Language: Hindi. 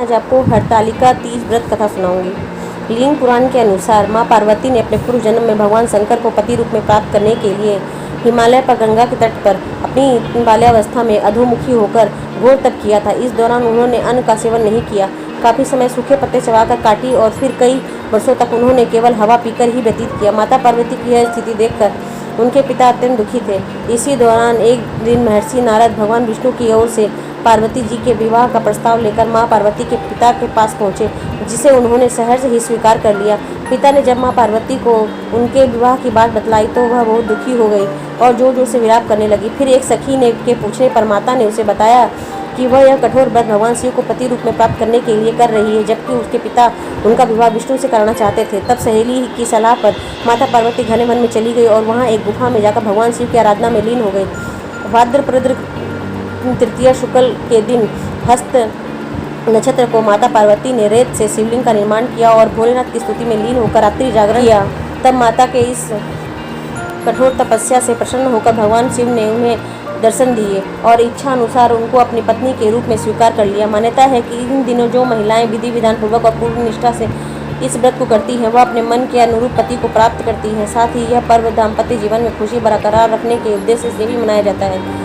आज आपको हरतालिका तीज व्रत कथा सुनाऊंगी। लिंग पुराण के अनुसार माँ पार्वती ने अपने पूर्व जन्म में भगवान शंकर को पति रूप में प्राप्त करने के लिए हिमालय पर गंगा के तट पर अपनी बाल्यावस्था में अधोमुखी होकर घोर तप किया था। इस दौरान उन्होंने अन्न का सेवन नहीं किया, काफी समय सूखे पत्ते चबाकर काटी और फिर कई वर्षों तक उन्होंने केवल हवा पीकर ही व्यतीत किया। माता पार्वती की यह स्थिति देखकर उनके पिता अत्यंत दुखी थे। इसी दौरान एक दिन महर्षि नारद भगवान विष्णु की ओर से पार्वती जी के विवाह का प्रस्ताव लेकर मां पार्वती के पिता के पास पहुंचे, जिसे उन्होंने सहर्ष ही स्वीकार कर लिया। पिता ने जब मां पार्वती को उनके विवाह की बात बतलाई तो वह बहुत दुखी हो गई और जोर जोर से विलाप करने लगी। फिर एक सखी ने के पूछने पर माता ने उसे बताया कि वह यह कठोर व्रत भगवान शिव को पति रूप में प्राप्त करने के लिए कर रही है, जबकि उसके पिता उनका विवाह विष्णु से कराना चाहते थे। तब सहेली की सलाह पर माता पार्वती घने वन में चली गई और वहां एक गुफा में जाकर भगवान शिव की आराधना में लीन हो गई। भाद्रपद तृतीया शुक्ल के दिन हस्त नक्षत्र को माता पार्वती ने रेत से शिवलिंग का निर्माण किया और भोलेनाथ की स्तुति में लीन होकर रात्रि जागरण किया। तब माता के इस कठोर तपस्या से प्रसन्न होकर भगवान शिव ने उन्हें दर्शन दिए और इच्छा अनुसार उनको अपनी पत्नी के रूप में स्वीकार कर लिया। मान्यता है कि इन दिनों जो महिलाएं विधि विधान पूर्वक और पूर्ण निष्ठा से इस व्रत को करती हैं, वह अपने मन के अनुरूप पति को प्राप्त करती हैं। साथ ही यह पर्व दाम्पत्य जीवन में खुशी बरकरार रखने के उद्देश्य से भी मनाया जाता है।